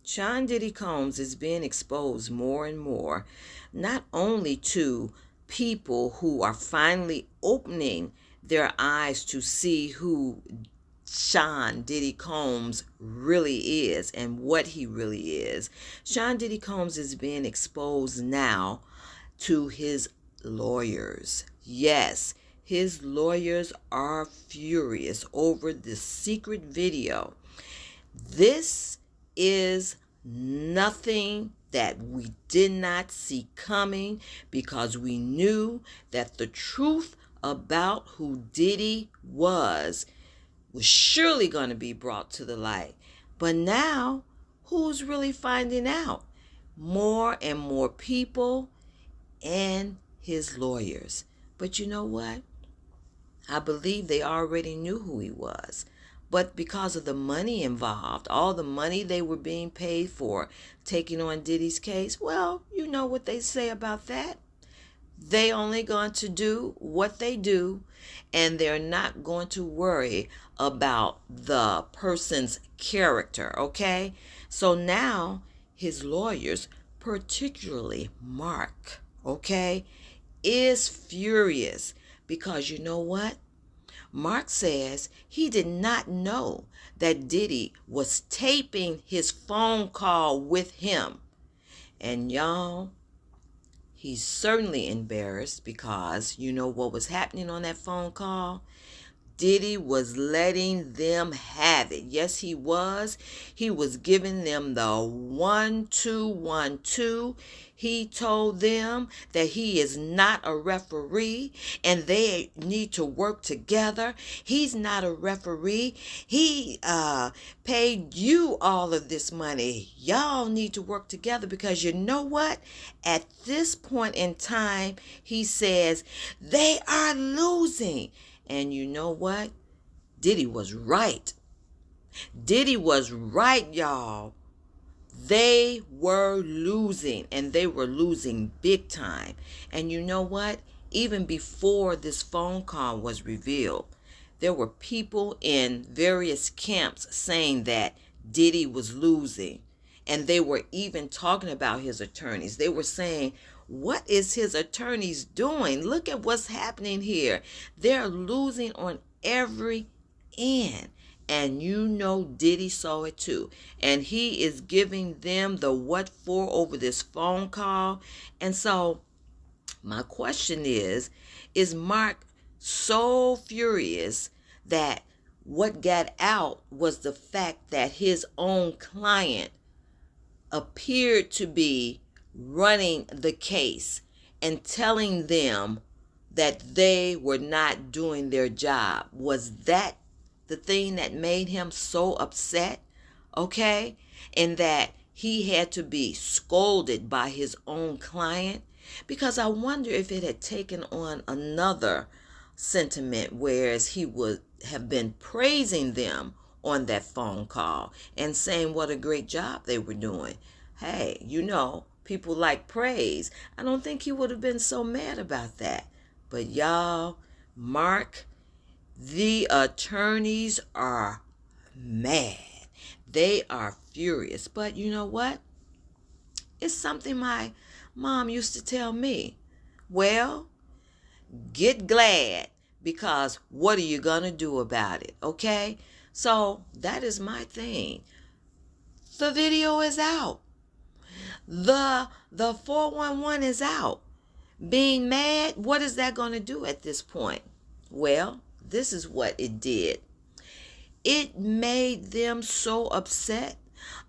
Sean Diddy Combs is being exposed more and more, not only to people who are finally opening their eyes to see who Sean Diddy Combs really is and what he really is. Sean Diddy Combs is being exposed now to his lawyers. Yes, his lawyers are furious over this secret video. This is nothing that we did not see coming, because we knew that the truth about who Diddy was surely going to be brought to the light. But now, who's really finding out? More and more people and his lawyers. But you know what? I believe they already knew who he was. But because of the money involved, all the money they were being paid for taking on Diddy's case, well, you know what they say about that. They only going to do what they do, and they're not going to worry about the person's character, okay? So now his lawyers, particularly Mark, okay, is furious because you know what? Mark says he did not know that Diddy was taping his phone call with him. And y'all, he's certainly embarrassed because you know what was happening on that phone call? Diddy was letting them have it. Yes, he was. He was giving them the 1-2-1-2. He told them that he is not a referee and they need to work together. He's not a referee. He paid you all of this money. Y'all need to work together because you know what? At this point in time, he says they are losing. And you know what? Diddy was right. Diddy was right, y'all. They were losing, and they were losing big time. And you know what? Even before this phone call was revealed, there were people in various camps saying that Diddy was losing. And they were even talking about his attorneys. They were saying, what is his attorneys doing? Look at what's happening here. They're losing on every end. And you know Diddy saw it too. And he is giving them the what for over this phone call. And so my question is Mark so furious that what got out was the fact that his own client appeared to be running the case and telling them that they were not doing their job? Was that the thing that made him so upset? Okay? And that he had to be scolded by his own client? Because I wonder if it had taken on another sentiment, whereas he would have been praising them on that phone call and saying what a great job they were doing. Hey, you know, people like praise. I don't think he would have been so mad about that. But y'all, Mark, the attorneys are mad. They are furious. But you know what? It's something my mom used to tell me. Well, get glad, because what are you going to do about it? Okay? So that is my thing. The video is out. The 411 is out. Being mad, what is that going to do at this point? Well, this is what it did. It made them so upset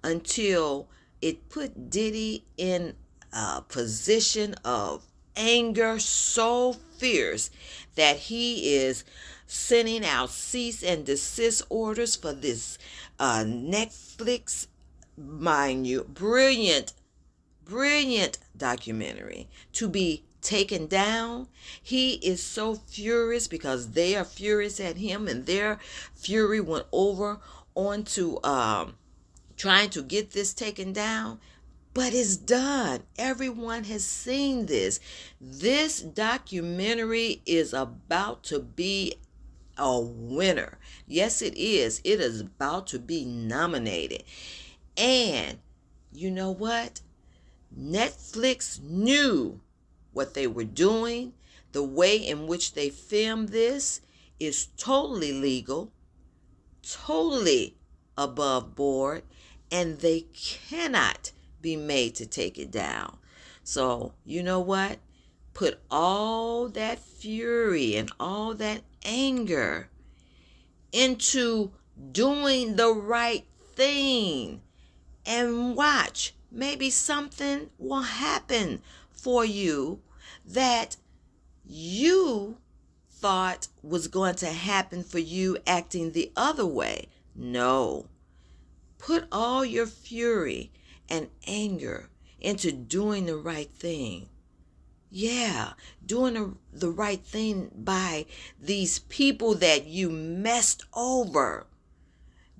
until it put Diddy in a position of anger so fierce that he is sending out cease and desist orders for this Netflix, mind you, brilliant documentary to be taken down. He is so furious because they are furious at him, and their fury went over onto trying to get this taken down. But it's done. Everyone has seen this. This documentary is about to be a winner. Yes, it is. It is about to be nominated. And you know what? Netflix knew what they were doing. The way in which they filmed this is totally legal, totally above board, and they cannot be made to take it down. So, you know what? Put all that fury and all that anger into doing the right thing and watch. Maybe something will happen for you that you thought was going to happen for you acting the other way. No. Put all your fury and anger into doing the right thing. Yeah, doing the right thing by these people that you messed over.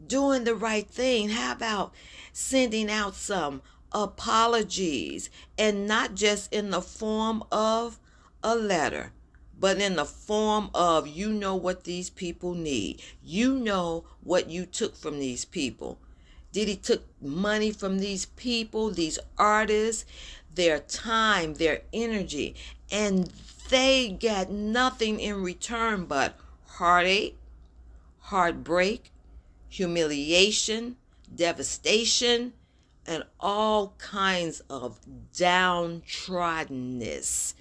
Doing the right thing. How about sending out some apologies, and not just in the form of a letter, but in the form of, you know what these people need. You know what you took from these people. Diddy took money from these people, these artists, their time, their energy, and they got nothing in return but heartache, heartbreak, humiliation, devastation, and all kinds of downtroddenness,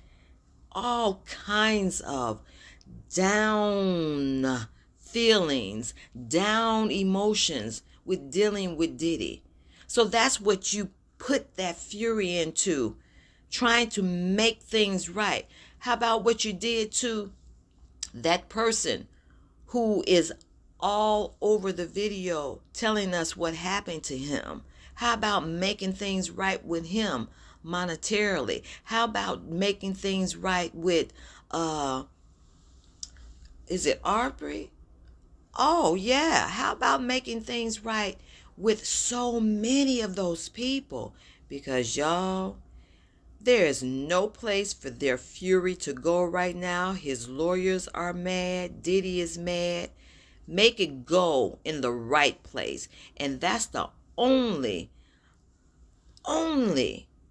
all kinds of down feelings, down emotions with dealing with Diddy. So that's what you put that fury into, trying to make things right. How about what you did to that person who is all over the video telling us what happened to him? How about making things right with him monetarily? How about making things right with is it Arbery? Oh yeah. How about making things right with so many of those people? Because y'all, there is no place for their fury to go right now. His lawyers are mad. Diddy is mad. Make it go in the right place. And that's the only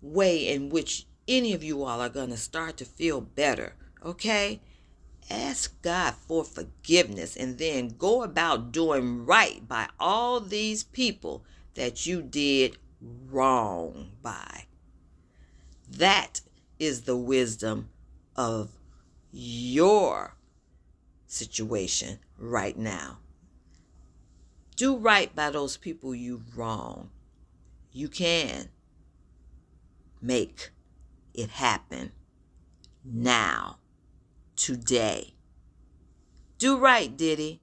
way in which any of you all are going to start to feel better. Okay? Ask God for forgiveness and then go about doing right by all these people that you did wrong by. That is the wisdom of your situation right now. Do right by those people you've wronged. You can make it happen now, today. Do right, Diddy.